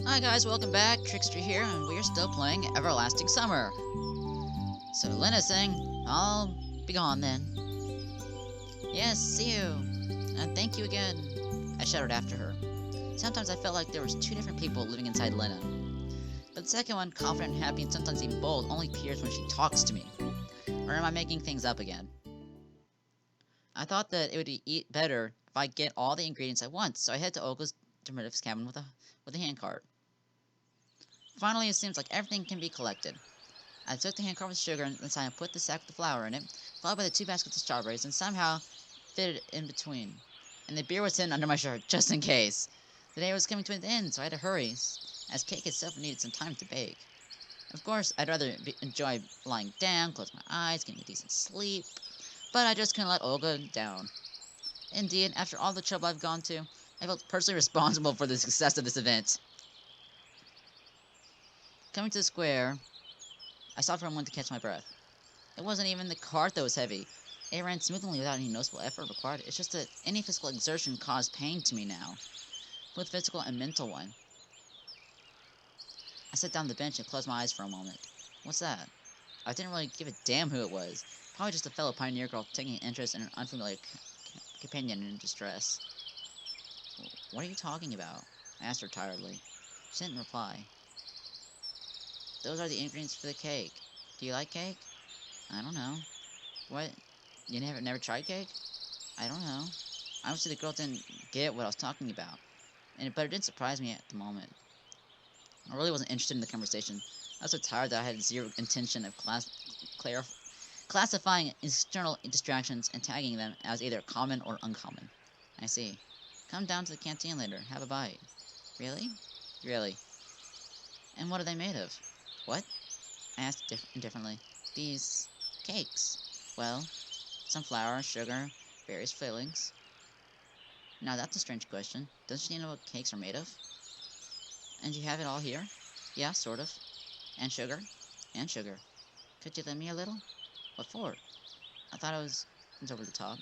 Hi guys, welcome back. Trickster here, and we're still playing Everlasting Summer. So Lena's saying, I'll be gone then. Yes, see you. And thank you again. I shouted after her. Sometimes I felt like there was two different people living inside Lena. But the second one, confident and happy and sometimes even bold, only appears when she talks to me. Or am I making things up again? I thought that it would be better if I get all the ingredients at once, so I head to Olga's Dermative's cabin with a handcart. Finally, it seems like everything can be collected. I took the handcart with sugar inside and put the sack with the flour in it, followed by the 2 baskets of strawberries, and somehow fitted in between. And the beer was hidden under my shirt, just in case. The day was coming to an end, so I had to hurry, as cake itself needed some time to bake. Of course, I'd rather enjoy lying down, close my eyes, getting a decent sleep, but I just couldn't let Olga down. Indeed, after all the trouble I've gone to, I felt personally responsible for the success of this event. Coming to the square, I stopped for a moment to catch my breath. It wasn't even the cart that was heavy. It ran smoothly without any noticeable effort required. It's just that any physical exertion caused pain to me now, both physical and mental one. I sat down on the bench and closed my eyes for a moment. What's that? I didn't really give a damn who it was. Probably just a fellow pioneer girl taking an interest in an unfamiliar companion in distress. What are you talking about? I asked her tiredly. She didn't reply. Those are the ingredients for the cake. Do you like cake? I don't know. What? You never tried cake? I don't know. Obviously the girl didn't get what I was talking about. But it didn't surprise me at the moment. I really wasn't interested in the conversation. I was so tired that I had zero intention of classifying external distractions and tagging them as either common or uncommon. I see. Come down to the canteen later. Have a bite. Really? Really. And what are they made of? What? I asked indifferently. These cakes. Well, some flour, sugar, various fillings. Now that's a strange question. Doesn't she know what cakes are made of? And you have it all here? Yeah, sort of. And sugar? And sugar. Could you lend me a little? What for? I thought it was over the top.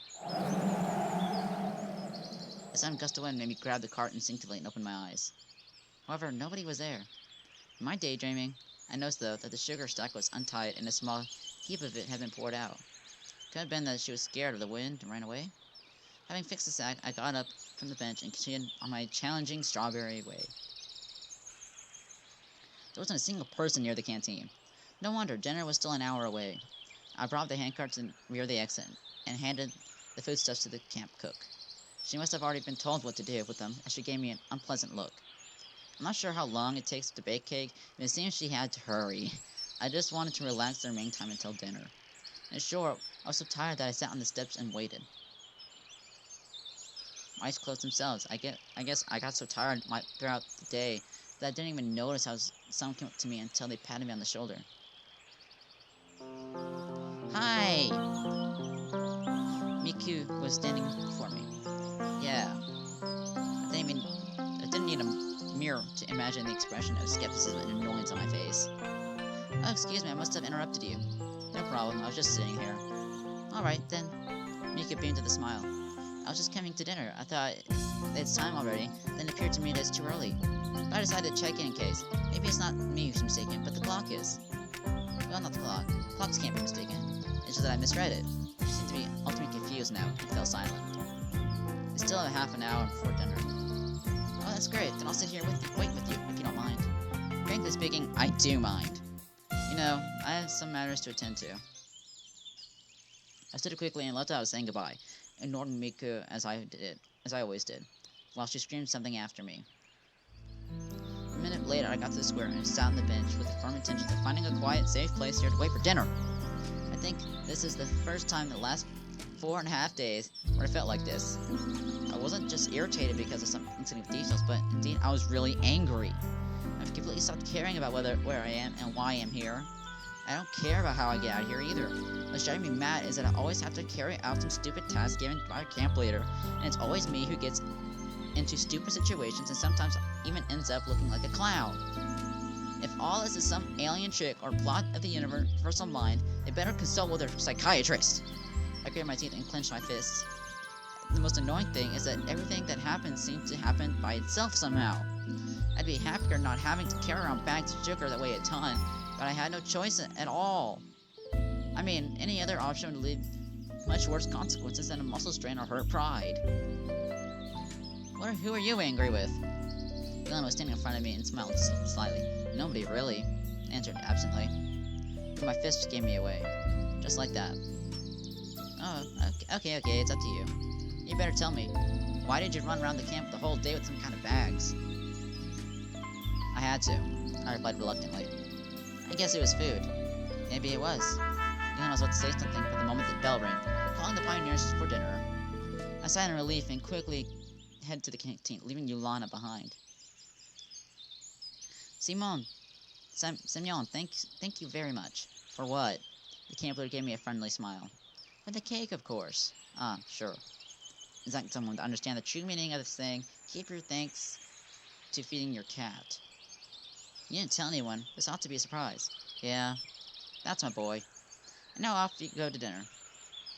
A sudden gust of wind made me grab the cart instinctively and open my eyes. However, nobody was there. In my daydreaming, I noticed, though, that the sugar stack was untied and a small heap of it had been poured out. Could have been that she was scared of the wind and ran away. Having fixed the sack, I got up from the bench and continued on my challenging strawberry way. There wasn't a single person near the canteen. No wonder, dinner was still an hour away. I brought the handcart to the rear of the exit and handed the foodstuffs to the camp cook. She must have already been told what to do with them, as she gave me an unpleasant look. I'm not sure how long it takes to bake cake, but it seems she had to hurry. I just wanted to relax the remaining time until dinner. In short, I was so tired that I sat on the steps and waited. My eyes closed themselves. I guess I got so tired throughout the day that I didn't even notice how someone came up to me until they patted me on the shoulder. Hi! Miku was standing before me. Yeah. I didn't need a mirror to imagine the expression of skepticism and annoyance on my face. Oh, excuse me, I must have interrupted you. No problem, I was just sitting here. Alright, then. Miku beamed with a smile. I was just coming to dinner. I thought it's time already. Then it appeared to me that it's too early. But I decided to check in case. Maybe it's not me who's mistaken, but the clock is. Well, not the clock. Clocks can't be mistaken. It's just that I misread it. She seemed to be ultimately confused now and fell silent. It's still a half an hour before dinner. Oh, that's great. Then I'll sit here wait with you, if you don't mind. Frankly speaking, I do mind. You know, I have some matters to attend to. I stood quickly and left out saying goodbye, ignoring Miku as I always did, while she screamed something after me. A minute later, I got to the square and sat on the bench with the firm intention of finding a quiet, safe place here to wait for dinner. I think this is the first time in the last 4.5 days where I felt like this. I wasn't just irritated because of some insignificant details, but indeed I was really angry. I've completely stopped caring about where I am and why I am here. I don't care about how I get out of here either. What's driving me mad is that I always have to carry out some stupid task given by our camp leader, and it's always me who gets into stupid situations and sometimes even ends up looking like a clown. If all this is some alien trick or plot of the universal mind, they better consult with their psychiatrist. I gritted my teeth and clenched my fists. The most annoying thing is that everything that happens seems to happen by itself somehow. I'd be happier not having to carry around bags of sugar that weigh a ton, but I had no choice at all. I mean, any other option would lead much worse consequences than a muscle strain or hurt pride. Who are you angry with? Dylan was standing in front of me and smiled slightly. Nobody, really, I answered absently. But my fist gave me away. Just like that. Oh, okay, it's up to you. You better tell me. Why did you run around the camp the whole day with some kind of bags? I had to, I replied reluctantly. I guess it was food. Maybe it was. Dylan was about to say something, but the moment the bell rang, calling the pioneers for dinner. I sighed in relief and quickly headed to the canteen, leaving Yulana behind. Simeon, thank you very much. For what? The camp leader gave me a friendly smile. For the cake, of course. Ah, sure. Is that someone to understand the true meaning of the saying, keep your thanks to feeding your cat? You didn't tell anyone. This ought to be a surprise. Yeah, that's my boy. And now off you go to dinner.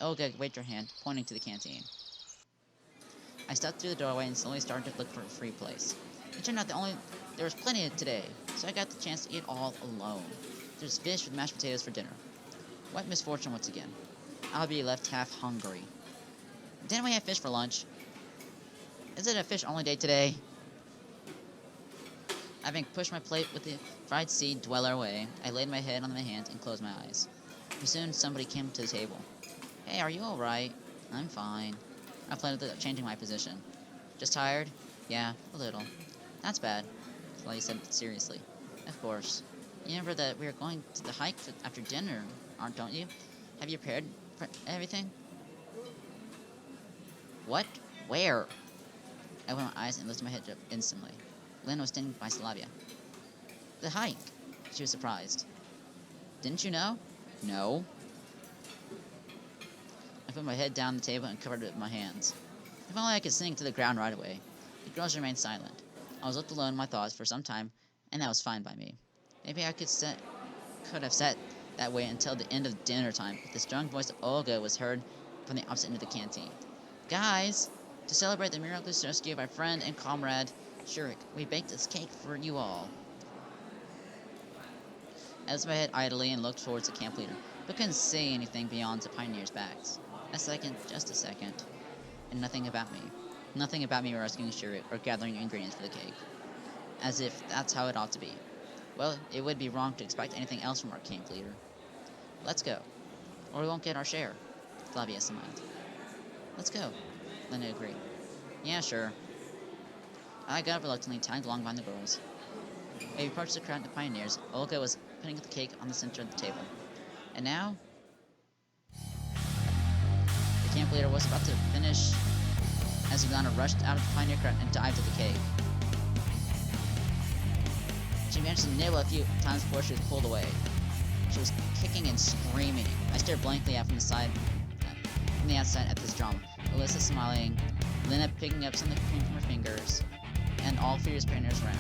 Olga waved her hand, pointing to the canteen. I stepped through the doorway and slowly started to look for a free place. It turned out there was plenty today, so I got the chance to eat all alone. There was fish with mashed potatoes for dinner. What misfortune once again. I'll be left half hungry. Didn't we have fish for lunch? Is it a fish-only day today? Having pushed my plate with the fried seed dweller away, I laid my head on my hand and closed my eyes. Pretty soon, somebody came to the table. Hey, are you alright? I'm fine. I planned without changing my position. Just tired? Yeah, a little. That's bad, Lily said seriously. Of course. You remember that we are going to the hike after dinner, don't you? Have you prepared everything? What? Where? I opened my eyes and lifted my head up instantly. Lynn was standing by Slavia. The hike. She was surprised. Didn't you know? No. I put my head down the table and covered it with my hands. If only I could sink to the ground right away. The girls remained silent. I was left alone in my thoughts for some time, and that was fine by me. Maybe I could have sat that way until the end of dinner time, but the strong voice of Olga was heard from the opposite end of the canteen. Guys, to celebrate the miraculous rescue of our friend and comrade, Shurik, we baked this cake for you all. I lifted my head idly and looked towards the camp leader, but couldn't see anything beyond the pioneers' backs. Just a second, and nothing about me. Nothing about me rescuing Shurik or gathering ingredients for the cake. As if that's how it ought to be. Well, it would be wrong to expect anything else from our camp leader. Let's go, or we won't get our share, Flavia smiled. Let's go, Linda agreed. Yeah, sure. I got up reluctantly, tagged along behind the girls. As we approached the crowd of pioneers, Olga was putting the cake on the center of the table. And now, the camp leader was about to finish as Ilana rushed out of the pioneer crowd and dived at the cake. She managed to nibble a few times before she was pulled away. She was kicking and screaming. I stared blankly out from the outside at this drama. Alyssa smiling, Lena picking up something from her fingers, and all furious pioneers around.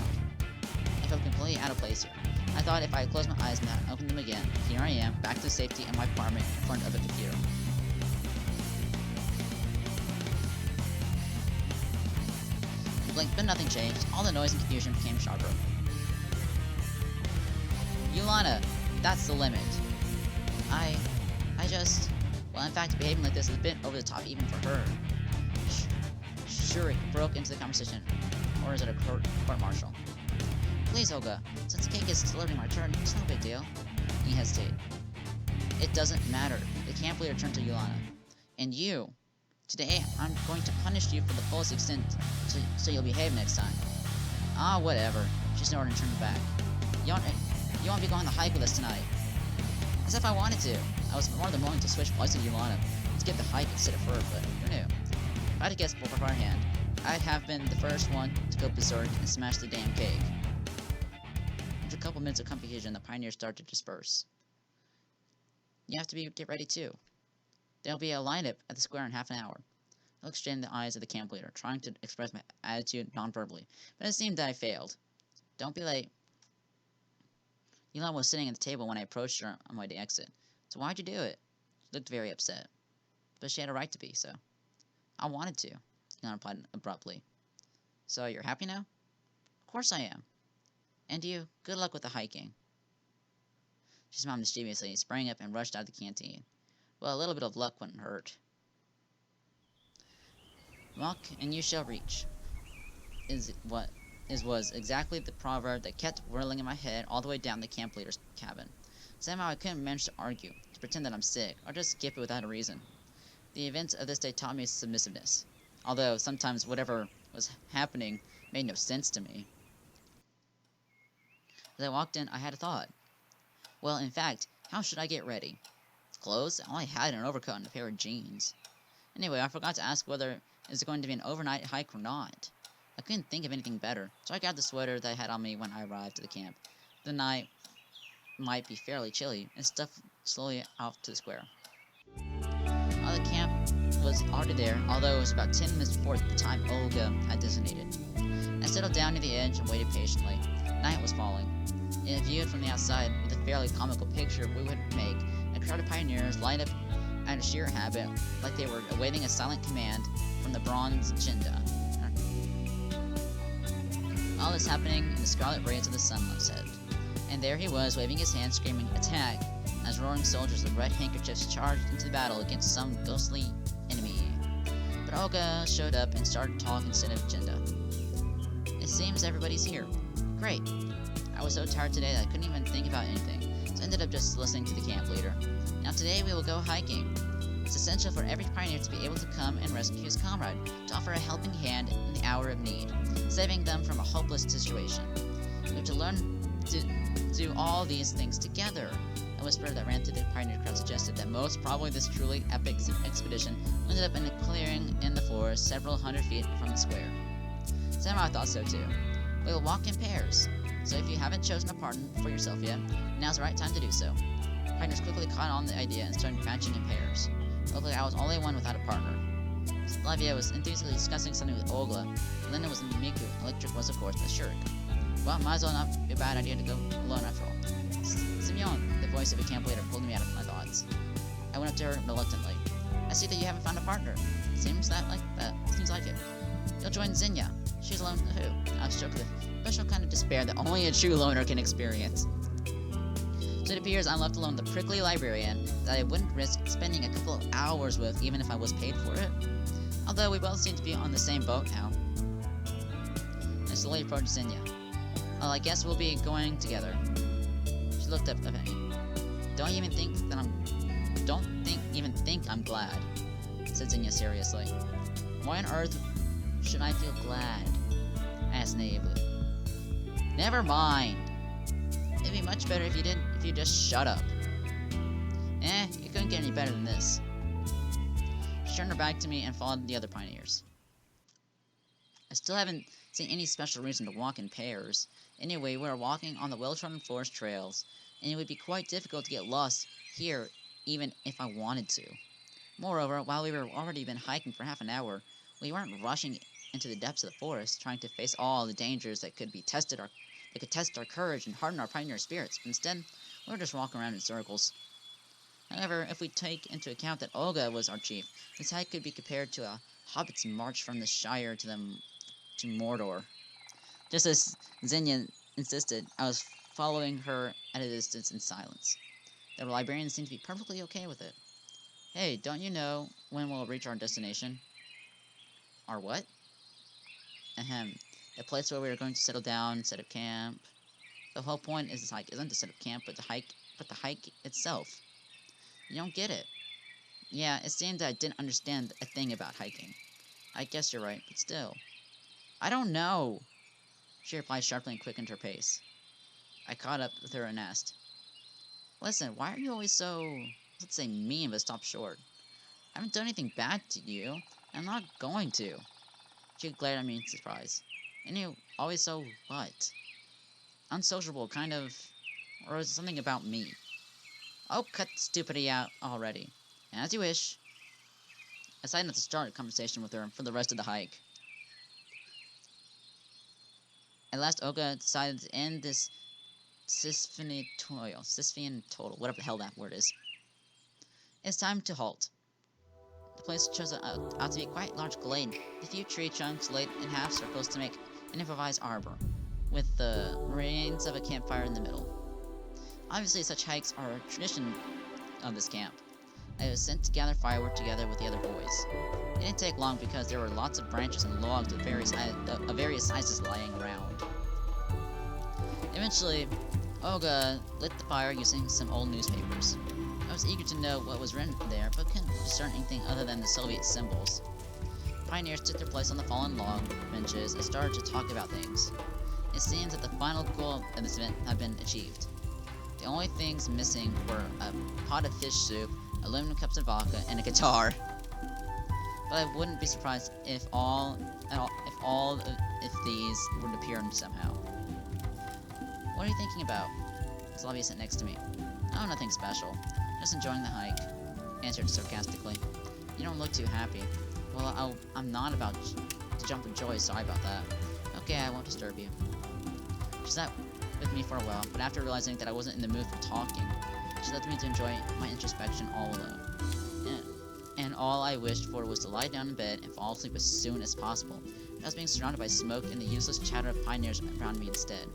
I felt completely out of place here. I thought if I closed my eyes and opened them again, here I am, back to safety in my apartment in front of a computer. I blinked, but nothing changed. All the noise and confusion became sharper. Yulana, that's the limit. Well, in fact, behaving like this is a bit over the top even for her. Shurik broke into the conversation, or is it a court-martial? Please, Olga, since the cake is celebrating my return, it's no big deal. He hesitated. It doesn't matter. The camp leader turned to Yulana. And you. Today, I'm going to punish you for the fullest extent, so you'll behave next time. Ah, whatever. She snorted and turned back. You won't be going on the hike with us tonight. As if I wanted to. I was more than willing to switch places with Yulana to get the hike instead of her, but who knew? If I had to guess beforehand, I'd have been the first one to go berserk and smash the damn cake. After a couple minutes of confusion, the pioneers started to disperse. You have to get ready too. There'll be a lineup at the square in half an hour. I looked straight in the eyes of the camp leader, trying to express my attitude non-verbally, but it seemed that I failed. Don't be late. Yulana was sitting at the table when I approached her on my way to exit. So why'd you do it? She looked very upset. But she had a right to be, so. I wanted to, Yulana replied abruptly. So you're happy now? Of course I am. And you, good luck with the hiking. She smiled mischievously, sprang up, and rushed out of the canteen. Well, a little bit of luck wouldn't hurt. Walk and you shall reach, was exactly the proverb that kept whirling in my head all the way down the camp leader's cabin. Somehow I couldn't manage to argue, to pretend that I'm sick, or just skip it without a reason. The events of this day taught me submissiveness, although sometimes whatever was happening made no sense to me. As I walked in, I had a thought. Well, in fact, how should I get ready? Clothes? All I had an overcoat and a pair of jeans. Anyway, I forgot to ask whether it's going to be an overnight hike or not. I couldn't think of anything better, so I grabbed the sweater that I had on me when I arrived at the camp. The night might be fairly chilly, and stuffed slowly out to the square. The camp was already there, although it was about 10 minutes before the time Olga had designated. I settled down near the edge and waited patiently. Night was falling. And viewed from the outside, with a fairly comical picture we would make, a crowd of pioneers lined up out of sheer habit, like they were awaiting a silent command from the bronze agenda. All this happening in the scarlet rays of the sunset. And there he was, waving his hand, screaming, "Attack!" as roaring soldiers with red handkerchiefs charged into the battle against some ghostly enemy. But Olga showed up and started talking instead of agenda. It seems everybody's here. Great. I was so tired today that I couldn't even think about anything, so I ended up just listening to the camp leader. Now today we will go hiking. It's essential for every pioneer to be able to come and rescue his comrade, to offer a helping hand in the hour of need, saving them from a hopeless situation. We have to learn to do all these things together. A whisper that ran through the pioneer crowd suggested that most probably this truly epic expedition ended up in a clearing in the forest several hundred feet from the square. Somehow I thought so too. We will walk in pairs, so if you haven't chosen a partner for yourself yet, now's the right time to do so. Pioneers quickly caught on the idea and started matching in pairs. Luckily, I was only one without a partner. Slavia was enthusiastically discussing something with Olga. Linda was Miku. Electric was, of course, a shirk. Well, might as well not be a bad idea to go alone after all. Simeon, the voice of a camp leader, pulled me out of my thoughts. I went up to her reluctantly. I see that you haven't found a partner. Seems like it. You'll join Xenia. She's alone too. I was struck with a special kind of despair that only a true loner can experience. So it appears I'm left alone with the prickly librarian that I wouldn't risk spending a couple of hours with even if I was paid for it. Although we both seem to be on the same boat now. I slowly approached Xenia. Well, I guess we'll be going together. She looked up at me. Don't even think I'm glad, said Xenia seriously. Why on earth should I feel glad? I asked naively. Never mind. It'd be much better if you just shut up. You couldn't get any better than this. She turned her back to me and followed the other pioneers. I still haven't seen any special reason to walk in pairs. Anyway, we are walking on the well-trodden forest trails, and it would be quite difficult to get lost here even if I wanted to. Moreover, while we were already been hiking for half an hour, we weren't rushing into the depths of the forest, trying to face all the dangers that could test our courage and harden our pioneer spirits. Instead, we were just walking around in circles. However, if we take into account that Olga was our chief, this hike could be compared to a hobbit's march from the Shire to Mordor. Just as Xenia insisted, I was following her at a distance in silence. The librarian seemed to be perfectly okay with it. Hey, don't you know when we'll reach our destination? Our what? Ahem. The place where we are going to settle down, set up camp. The whole point is this hike isn't to set up camp, but the hike itself. You don't get it. Yeah, it seemed that I didn't understand a thing about hiking. I guess you're right, but still. I don't know, she replied sharply and quickened her pace. I caught up with her and asked, Listen, why are you always so, let's say, mean but stop short? I haven't done anything bad to you, and I'm not going to. She glared at me in surprise. And you always so what? Unsociable, kind of, or is it something about me? Oh, cut stupidity out already. As you wish. I decided not to start a conversation with her for the rest of the hike. At last, Olga decided to end this Sisyphean total, whatever the hell that word is. It's time to halt. The place chose out to be a quite large glade, with a few tree trunks laid in half circles to make an improvised arbor. with the remains of a campfire in the middle. Obviously, such hikes are a tradition of this camp. I was sent to gather firewood together with the other boys. It didn't take long because there were lots of branches and logs of various sizes lying around. Eventually, Olga lit the fire using some old newspapers. I was eager to know what was written there, but couldn't discern anything other than the Soviet symbols. Pioneers took their place on the fallen log benches and started to talk about things. It seems that the final goal of this event had been achieved. The only things missing were a pot of fish soup, aluminum cups of vodka, and a guitar. But I wouldn't be surprised if these would appear somehow. What are you thinking about? Slavia sat next to me. Oh, nothing special. Just enjoying the hike. Answered sarcastically. You don't look too happy. Well, I'm not about to jump with joy. Sorry about that. Okay, I won't disturb you. She sat with me for a while, but after realizing that I wasn't in the mood for talking, she left me to enjoy my introspection all alone. And all I wished for was to lie down in bed and fall asleep as soon as possible. I was being surrounded by smoke and the useless chatter of pioneers around me instead.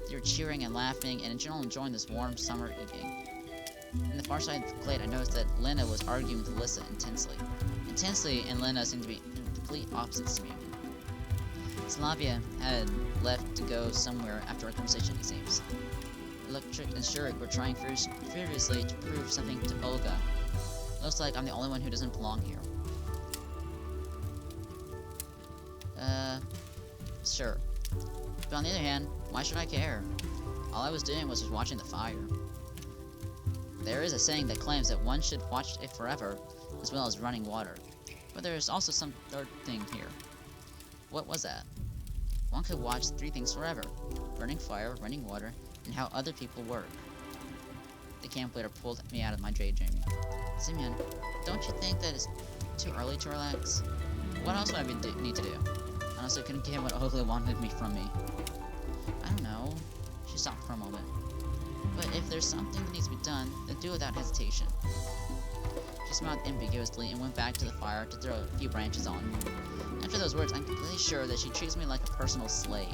They were cheering and laughing and in general enjoying this warm summer evening. In the far side of the glade, I noticed that Lena was arguing with Alyssa intensely, and Lena seemed to be in complete opposites to me. Slavia had left to go somewhere after our conversation, it seems. Electric and Shurik were trying furiously to prove something to Olga. Looks like I'm the only one who doesn't belong here. Sure. But on the other hand, why should I care? All I was doing was just watching the fire. There is a saying that claims that one should watch it forever, as well as running water. But there is also some third thing here. What was that? One could watch three things forever: burning fire, running water, and how other people work. The camp leader pulled me out of my daydreaming. Simeon, don't you think that it's too early to relax? What else would I need to do? Honestly, couldn't get what Olga wanted from me. I don't know. She stopped for a moment. But if there's something that needs to be done, then do it without hesitation. She smiled ambiguously and went back to the fire to throw a few branches on. After those words, I'm completely sure that she treats me like a personal slave.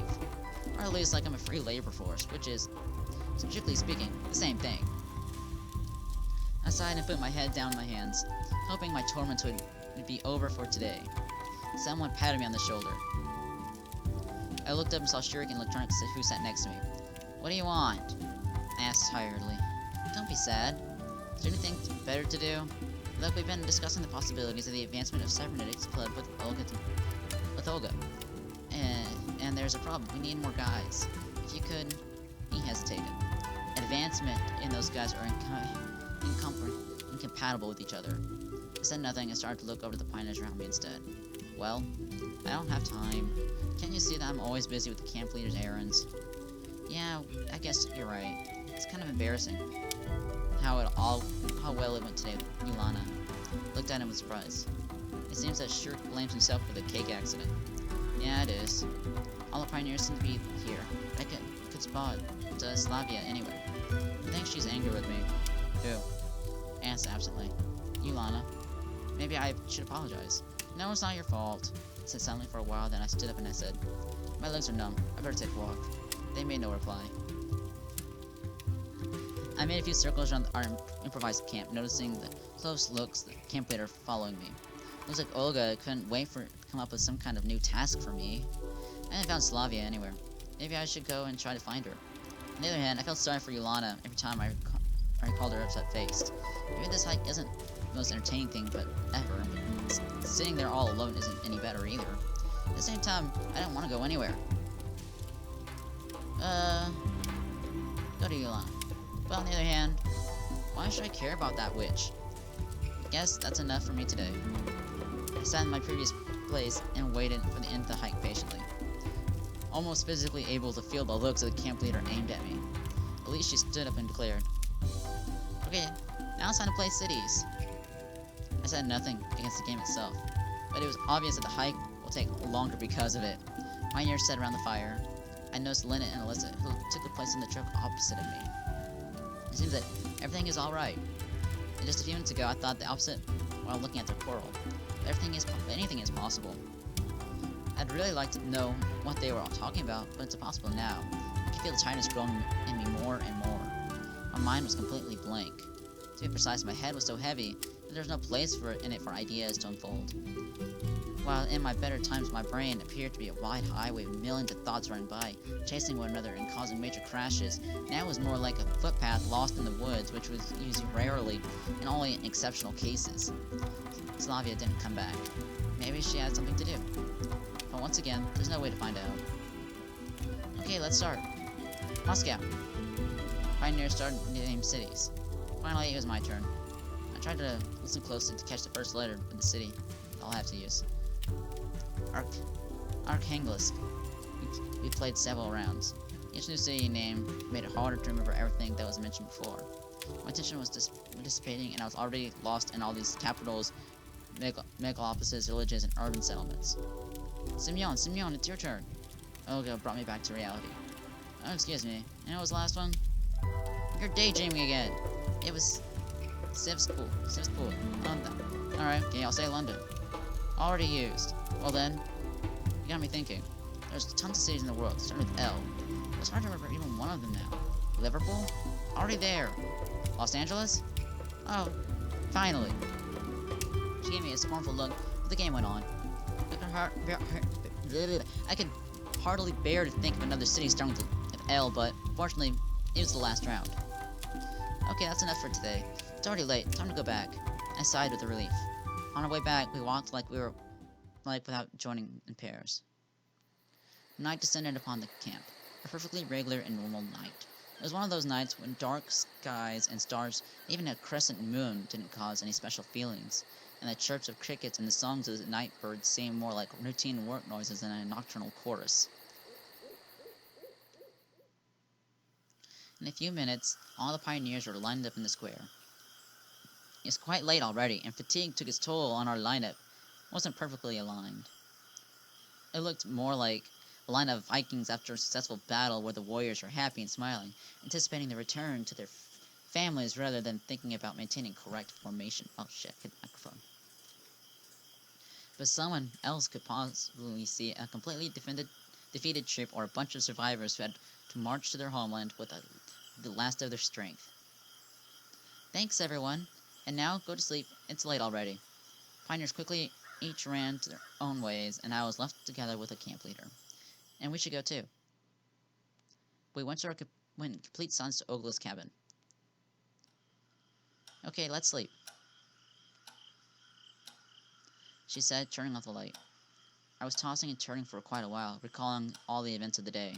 Or at least like I'm a free labor force, which is, strictly speaking, the same thing. I sighed and put my head down in my hands, hoping my torment would be over for today. Someone patted me on the shoulder. I looked up and saw Shurik and Electronic, who sat next to me. What do you want? I asked tiredly. Don't be sad. Is there anything better to do? Look, we've been discussing the possibilities of the advancement of Cybernetics Club with Olga. And there's a problem. We need more guys. If you could... He hesitated. Advancement and those guys are incompatible with each other. I said nothing and started to look over the pioneers around me instead. Well, I don't have time. Can't you see that I'm always busy with the camp leader's errands? Yeah, I guess you're right. It's kind of embarrassing how well it went today with Yulana. Looked at him with surprise. It seems that Shurik blames himself for the cake accident. Yeah, it is. All the pioneers seem to be here. I could spot Slavia anywhere. I think she's angry with me. Who? Asked absently. Yulana. Maybe I should apologize. No, it's not your fault. I said silently for a while, then I stood up and I said, my legs are numb. I better take a walk. They made no reply. I made a few circles around our improvised camp, noticing the close looks the camp leader following me. Looks like Olga couldn't wait to come up with some kind of new task for me. I hadn't found Slavia anywhere. Maybe I should go and try to find her. On the other hand, I felt sorry for Yulana every time I recalled her upset-faced. Maybe this hike isn't the most entertaining thing ever, but sitting there all alone isn't any better either. At the same time, I don't want to go anywhere. Go to Yulana. But on the other hand, why should I care about that witch? I guess that's enough for me today. I sat in my previous place and waited for the end of the hike patiently, almost physically able to feel the looks of the camp leader aimed at me. At least she stood up and declared, okay, now it's time to play cities. I said nothing against the game itself, but it was obvious that the hike will take longer because of it. Pioneers sat around the fire. I noticed Lena and Alyssa, who took the place in the truck opposite of me. It seems that everything is alright. And just a few minutes ago, I thought the opposite while looking at their quarrel. But anything is possible. I'd really like to know what they were all talking about, but it's impossible now. I can feel the tightness growing in me more and more. My mind was completely blank. To be precise, my head was so heavy that there was no place in it for ideas to unfold. While in my better times my brain appeared to be a wide highway with millions of thoughts running by, chasing one another and causing major crashes, now it was more like a footpath lost in the woods, which was used rarely and only in exceptional cases. Slavia didn't come back. Maybe she had something to do. But once again, there's no way to find out. Okay, let's start. Moscow. Pioneers started to name cities. Finally, it was my turn. I tried to listen closely to catch the first letter of the city. I'll have to use. Archangelisk. We played several rounds. Each new city name made it harder to remember everything that was mentioned before. My attention was dissipating, and I was already lost in all these capitals, megalopolises, villages, and urban settlements. Simeon, it's your turn. Olga brought me back to reality. Oh, excuse me. And what was the last one? You're daydreaming again. It was Sivspol, London. Alright, okay, I'll say London. Already used. Well then, you got me thinking. There's tons of cities in the world, starting with L. It's hard to remember even one of them now. Liverpool? Already there. Los Angeles? Oh, finally. She gave me a scornful look, but the game went on. I could hardly bear to think of another city starting with L, but fortunately, it was the last round. Okay, that's enough for today. It's already late. Time to go back. I sighed with relief. On our way back, we walked like without joining in pairs. Night descended upon the camp, a perfectly regular and normal night. It was one of those nights when dark skies and stars, even a crescent moon, didn't cause any special feelings, and the chirps of crickets and the songs of the night birds seemed more like routine work noises than a nocturnal chorus. In a few minutes, all the pioneers were lined up in the square. It was quite late already, and fatigue took its toll on our lineup. It wasn't perfectly aligned. It looked more like a line of Vikings after a successful battle where the warriors were happy and smiling, anticipating the return to their families rather than thinking about maintaining correct formation. Oh shit, hit the microphone. But someone else could possibly see a completely defeated troop or a bunch of survivors who had to march to their homeland with the last of their strength. Thanks, everyone. And now, go to sleep. It's late already. Pioneers quickly each ran to their own ways, and I was left together with a camp leader. And we should go too. We went in complete silence to Ogla's cabin. Okay, let's sleep, she said, turning off the light. I was tossing and turning for quite a while, recalling all the events of the day.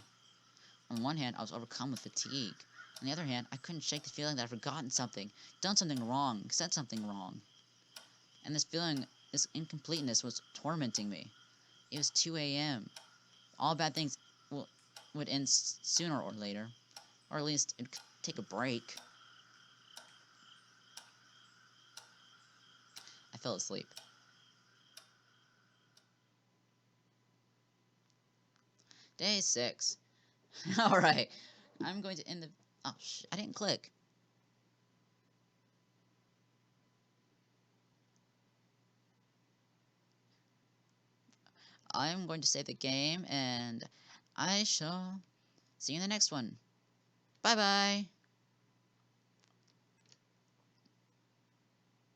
On one hand, I was overcome with fatigue. On the other hand, I couldn't shake the feeling that I'd forgotten something, done something wrong, said something wrong. And this feeling, this incompleteness, was tormenting me. It was 2 a.m. All bad things would end sooner or later. Or at least, it could take a break. I fell asleep. Day 6. Alright. I'm going to end the... Oh, I didn't click. I'm going to save the game, and I shall see you in the next one. Bye-bye.